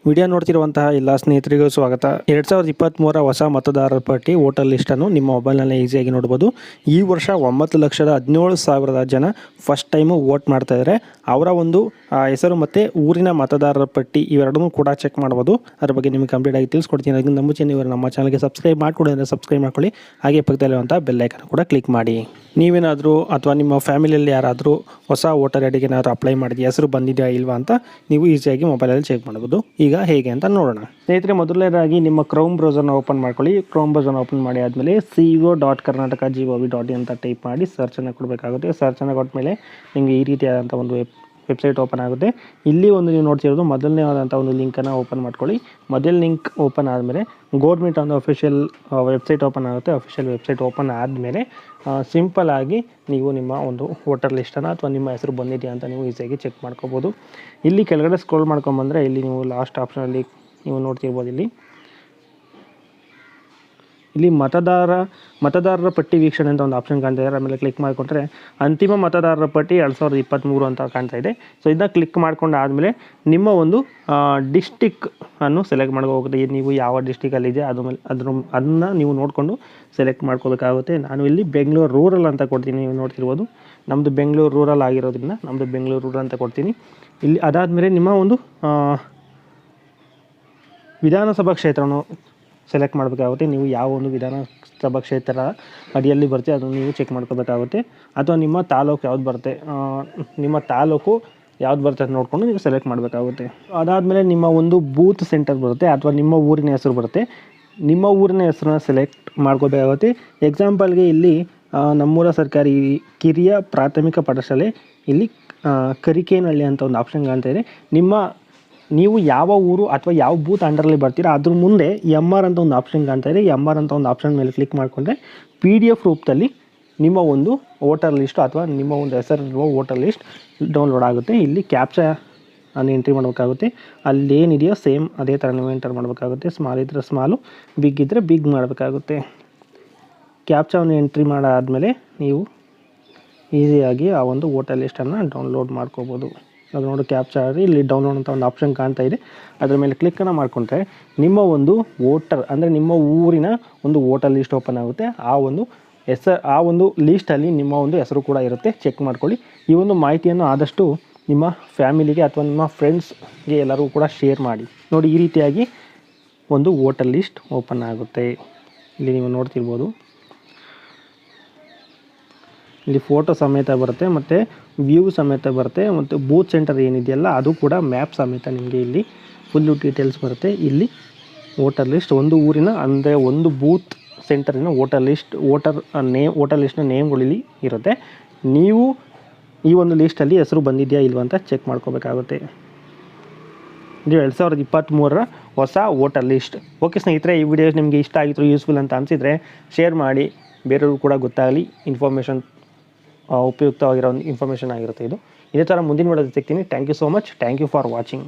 Video ನೋಡ್ತಿರುವಂತಹ ಎಲ್ಲ ಸ್ನೇಹಿತರಿಗೂ ಸ್ವಾಗತ. 2023 ಹೊಸ ಮತದಾರರ ಪಟ್ಟಿ ವೋಟರ್ ಲಿಸ್ಟನ್ನು ನಿಮ್ಮ ಮೊಬೈಲ್ನಲ್ಲೇ ಈಸಿಯಾಗಿ ನೋಡ್ಬೋದು. ಈ ವರ್ಷ 9,17,000 ಜನ ಫಸ್ಟ್ ಟೈಮು ವೋಟ್ ಮಾಡ್ತಾ ಇದ್ದಾರೆ. ಅವರ ಒಂದು ಹೆಸರು ಮತ್ತು ಊರಿನ ಮತದಾರರ ಪಟ್ಟಿ ಇವೆರಡನ್ನೂ ಕೂಡ ಚೆಕ್ ಮಾಡ್ಬೋದು. ಅದ್ರ ಬಗ್ಗೆ ನಿಮಗೆ ಕಂಪ್ಲೀಟ್ ಆಗಿ ತಿಳಿಸ್ಕೊಡ್ತೀನಿ. ಅದಕ್ಕಿಂತ ಮುಂಚೆ ನೀವು ನಮ್ಮ ಚಾನಲ್ಗೆ ಸಬ್ಸ್ಕ್ರೈಬ್ ಮಾಡ್ಕೊಡಿ ಅಂದರೆ ಸಬ್ಸ್ಕ್ರೈಬ್ ಮಾಡ್ಕೊಳ್ಳಿ. ಹಾಗೆ ಪಕ್ಕದಲ್ಲಿರುವಂಥ ಬೆಲ್ ಐಕನ್ ಕೂಡ ಕ್ಲಿಕ್ ಮಾಡಿ. ನೀವೇನಾದರೂ ಅಥವಾ ನಿಮ್ಮ ಫ್ಯಾಮಿಲಿಯಲ್ಲಿ ಯಾರಾದರೂ ಹೊಸ ವೋಟರ್ ಐಡಿಗೆ ಏನಾದರೂ ಅಪ್ಲೈ ಮಾಡಿದ್ಯಾ, ಹೆಸರು ಬಂದಿದೆಯಾ ಇಲ್ವಾ ಅಂತ ನೀವು ಈಸಿಯಾಗಿ ಮೊಬೈಲಲ್ಲಿ ಚೆಕ್ ಮಾಡ್ಬೋದು. ಈಗ ಹೇಗೆ ಅಂತ ನೋಡೋಣ. ಸ್ನೇಹಿತರೆ, ಮೊದಲನೇದಾಗಿ ನಿಮ್ಮ ಕ್ರೋಮ್ ಬ್ರೌಸರ್ನ ಓಪನ್ ಮಾಡ್ಕೊಳ್ಳಿ. ಕ್ರೋಮ್ ಬ್ರೌಸರ್ನ ಓಪನ್ ಮಾಡಿ ಆದಮೇಲೆ co.karnataka.gov.in ಅಂತ ಟೈಪ್ ಮಾಡಿ ಸರ್ಚನ್ನು ಕೊಡಬೇಕಾಗುತ್ತೆ. ಸರ್ಚನ್ನು ಕೊಟ್ಟ ಮೇಲೆ ನಿಮಗೆ ಈ ರೀತಿಯಾದಂಥ ಒಂದು ವೆಬ್ಸೈಟ್ ಓಪನ್ ಆಗುತ್ತೆ. ಇಲ್ಲಿ ಒಂದು ನೀವು ನೋಡ್ತಿರೋದು ಮೊದಲನೇ ಆದಂಥ ಒಂದು ಲಿಂಕನ್ನು ಓಪನ್ ಮಾಡ್ಕೊಳ್ಳಿ. ಮೊದಲ ಲಿಂಕ್ ಓಪನ್ ಆದಮೇಲೆ ಗೌರ್ಮೆಂಟ್ ಒಂದು ಅಫಿಷಿಯಲ್ ವೆಬ್ಸೈಟ್ ಓಪನ್ ಆಗುತ್ತೆ. ಅಫಿಷಿಯಲ್ ವೆಬ್ಸೈಟ್ ಓಪನ್ ಆದಮೇಲೆ ಸಿಂಪಲ್ ಆಗಿ ನೀವು ನಿಮ್ಮ ಒಂದು ವೋಟರ್ ಲಿಸ್ಟನ್ನು ಅಥವಾ ನಿಮ್ಮ ಹೆಸರು ಬಂದಿದೆಯಾ ಅಂತ ನೀವು ಈಸಿಯಾಗಿ ಚೆಕ್ ಮಾಡ್ಕೋಬೋದು. ಇಲ್ಲಿ ಕೆಳಗಡೆ ಸ್ಕ್ರೋಲ್ ಮಾಡ್ಕೊಂಬಂದರೆ ಇಲ್ಲಿ ನೀವು ಲಾಸ್ಟ್ ಆಪ್ಷನಲ್ಲಿ ನೀವು ನೋಡ್ತಿರ್ಬೋದು. ಇಲ್ಲಿ ಮತದಾರರ ಪಟ್ಟಿ ವೀಕ್ಷಣೆ ಅಂತ ಒಂದು ಆಪ್ಷನ್ ಕಾಣ್ತಾ ಇದೆ. ಆಮೇಲೆ ಕ್ಲಿಕ್ ಮಾಡಿಕೊಂಡ್ರೆ ಅಂತಿಮ ಮತದಾರರ ಪಟ್ಟಿ 2023 ಅಂತ ಕಾಣ್ತಾ ಇದೆ. ಸೊ ಇದನ್ನ ಕ್ಲಿಕ್ ಮಾಡ್ಕೊಂಡು ಆದಮೇಲೆ ನಿಮ್ಮ ಒಂದು ಡಿಸ್ಟಿಕ್ ಅನ್ನು ಸೆಲೆಕ್ಟ್ ಮಾಡ್ಕೋಬೇಕು. ನೀವು ಯಾವ ಡಿಸ್ಟಿಕಲ್ಲಿದೆ ಅದನ್ನು ನೀವು ನೋಡಿಕೊಂಡು ಸೆಲೆಕ್ಟ್ ಮಾಡ್ಕೋಬೇಕಾಗುತ್ತೆ. ನಾನು ಇಲ್ಲಿ ಬೆಂಗಳೂರು ರೂರಲ್ ಅಂತ ಕೊಡ್ತೀನಿ. ನೀವು ನೋಡ್ತಿರ್ಬೋದು, ನಮ್ಮದು ಬೆಂಗಳೂರು ರೂರಲ್ ಆಗಿರೋದ್ರಿಂದ ನಮ್ಮದು ಬೆಂಗಳೂರು ರೂರಲ್ ಅಂತ ಕೊಡ್ತೀನಿ. ಇಲ್ಲಿ ಅದಾದಮೇಲೆ ನಿಮ್ಮ ಒಂದು ವಿಧಾನಸಭಾ ಕ್ಷೇತ್ರವನ್ನು ಸೆಲೆಕ್ಟ್ ಮಾಡಬೇಕಾಗುತ್ತೆ. ನೀವು ಯಾವ ಒಂದು ವಿಧಾನಸಭಾ ಕ್ಷೇತ್ರ ಅಡಿಯಲ್ಲಿ ಬರುತ್ತೆ ಅದನ್ನು ನೀವು ಚೆಕ್ ಮಾಡ್ಕೋಬೇಕಾಗುತ್ತೆ. ಅಥವಾ ನಿಮ್ಮ ತಾಲೂಕು ಯಾವ್ದು ಬರುತ್ತೆ, ನಿಮ್ಮ ತಾಲೂಕು ಯಾವ್ದು ಬರುತ್ತೆ ಅಂತ ನೋಡಿಕೊಂಡು ನೀವು ಸೆಲೆಕ್ಟ್ ಮಾಡಬೇಕಾಗುತ್ತೆ. ಅದಾದಮೇಲೆ ನಿಮ್ಮ ಒಂದು ಬೂತ್ ಸೆಂಟರ್ ಬರುತ್ತೆ ಅಥವಾ ನಿಮ್ಮ ಊರಿನ ಹೆಸರು ಬರುತ್ತೆ. ನಿಮ್ಮ ಊರಿನ ಹೆಸರನ್ನ ಸೆಲೆಕ್ಟ್ ಮಾಡ್ಕೋಬೇಕಾಗುತ್ತೆ. ಎಕ್ಸಾಂಪಲ್ಗೆ ಇಲ್ಲಿ ನಮ್ಮೂರ ಸರ್ಕಾರಿ ಕಿರಿಯ ಪ್ರಾಥಮಿಕ ಪಾಠಶಾಲೆ ಇಲ್ಲಿ ಕರಿಕೇನಹಳ್ಳಿ ಅಂತ ಒಂದು ಆಪ್ಷನ್ ಕಾಣ್ತಾ ಇದೆ. ನೀವು ಯಾವ ಊರು ಅಥವಾ ಯಾವ ಬೂತ್ ಅಂಡರಲ್ಲಿ ಬರ್ತೀರಾ ಅದ್ರ ಮುಂದೆ MR ಅಂತ ಒಂದು ಆಪ್ಷನ್ ಕಾಣ್ತಾ ಇದೆ. MR ಅಂತ ಒಂದು ಆಪ್ಷನ್ ಮೇಲೆ ಕ್ಲಿಕ್ ಮಾಡಿಕೊಂಡ್ರೆ PDF ರೂಪದಲ್ಲಿ ನಿಮ್ಮ ಒಂದು ವೋಟರ್ ಲಿಸ್ಟ್ ಅಥವಾ ನಿಮ್ಮ ಒಂದು ಹೆಸರಿರುವ ವೋಟರ್ ಲಿಸ್ಟ್ ಡೌನ್ಲೋಡ್ ಆಗುತ್ತೆ. ಇಲ್ಲಿ ಕ್ಯಾಪ್ಚಾ ಅನ್ನು ಎಂಟ್ರಿ ಮಾಡಬೇಕಾಗುತ್ತೆ. ಅಲ್ಲೇನಿದೆಯೋ ಸೇಮ್ ಅದೇ ಥರ ನೀವು ಎಂಟರ್ ಮಾಡಬೇಕಾಗುತ್ತೆ. ಸ್ಮಾಲ್ ಇದ್ದರೆ ಸ್ಮಾಲು, ಬಿಗ್ ಇದ್ದರೆ ಬಿಗ್ ಮಾಡಬೇಕಾಗುತ್ತೆ. ಕ್ಯಾಪ್ಚಾವನ್ನು ಎಂಟ್ರಿ ಮಾಡಾದಮೇಲೆ ನೀವು ಈಸಿಯಾಗಿ ಆ ಒಂದು ವೋಟರ್ ಲಿಸ್ಟನ್ನು ಡೌನ್ಲೋಡ್ ಮಾಡ್ಕೋಬೋದು. ಅದು ನೋಡಿ ಕ್ಯಾಪ್ಚಾ ಆದರೆ ಇಲ್ಲಿ ಡೌನ್ಲೋಡ್ ಅಂತ ಒಂದು ಆಪ್ಷನ್ ಕಾಣ್ತಾ ಇದೆ. ಅದರ ಮೇಲೆ ಕ್ಲಿಕ್ಕನ್ನು ಮಾಡಿಕೊಂಡ್ರೆ ನಿಮ್ಮ ಒಂದು ವೋಟರ್ ಅಂದರೆ ನಿಮ್ಮ ಊರಿನ ಒಂದು ವೋಟರ್ ಲಿಸ್ಟ್ ಓಪನ್ ಆಗುತ್ತೆ. ಆ ಒಂದು ಲೀಸ್ಟಲ್ಲಿ ನಿಮ್ಮ ಒಂದು ಹೆಸರು ಕೂಡ ಇರುತ್ತೆ. ಚೆಕ್ ಮಾಡ್ಕೊಳ್ಳಿ. ಈ ಒಂದು ಮಾಹಿತಿಯನ್ನು ಆದಷ್ಟು ನಿಮ್ಮ ಫ್ಯಾಮಿಲಿಗೆ ಅಥವಾ ನಿಮ್ಮ ಫ್ರೆಂಡ್ಸ್ಗೆ ಎಲ್ಲರಿಗೂ ಕೂಡ ಶೇರ್ ಮಾಡಿ. ನೋಡಿ, ಈ ರೀತಿಯಾಗಿ ಒಂದು ವೋಟರ್ ಲಿಸ್ಟ್ ಓಪನ್ ಆಗುತ್ತೆ. ಇಲ್ಲಿ ನೀವು ನೋಡ್ತಿರ್ಬೋದು, ಇಲ್ಲಿ ಫೋಟೋ ಸಮೇತ ಬರುತ್ತೆ ಮತ್ತು ವ್ಯೂ ಸಮೇತ ಬರುತ್ತೆ ಮತ್ತು ಬೂತ್ ಸೆಂಟರ್ ಏನಿದೆಯಲ್ಲ ಅದು ಕೂಡ ಮ್ಯಾಪ್ ಸಮೇತ ನಿಮಗೆ ಇಲ್ಲಿ ಫುಲ್ಲು ಡೀಟೇಲ್ಸ್ ಬರುತ್ತೆ. ಇಲ್ಲಿ ವೋಟರ್ ಲಿಸ್ಟ್ ಒಂದು ಊರಿನ ಅಂದರೆ ಒಂದು ಬೂತ್ ಸೆಂಟರಿನ ವೋಟರ್ ಲಿಸ್ಟ್ನ ನೇಮ್ಗಳಲ್ಲಿ ಇರುತ್ತೆ. ನೀವು ಈ ಒಂದು ಲೀಸ್ಟಲ್ಲಿ ಹೆಸರು ಬಂದಿದೆಯಾ ಇಲ್ವ ಅಂತ ಚೆಕ್ ಮಾಡ್ಕೋಬೇಕಾಗುತ್ತೆ. ಇದು 2023 ಹೊಸ ವೋಟರ್ ಲಿಸ್ಟ್. ಓಕೆ ಸ್ನೇಹಿತರೆ, ಈ ವಿಡಿಯೋಸ್ ನಿಮಗೆ ಇಷ್ಟ ಆಗಿತ್ತು, ಯೂಸ್ಫುಲ್ ಅಂತ ಅನಿಸಿದರೆ ಶೇರ್ ಮಾಡಿ, ಬೇರೆಯವರು ಕೂಡ ಗೊತ್ತಾಗಲಿ. ಉಪಯುಕ್ತವಾಗಿರೋ ಒಂದು ಇನ್ಫಾರ್ಮೇಷನ್ ಆಗಿರುತ್ತೆ ಇದು. ಇದೇ ಥರ ಮುಂದಿನ ವಿಡಿಯೋದಲ್ಲಿ ಸಿಗ್ತೀನಿ. Thank you so much. Thank you for watching.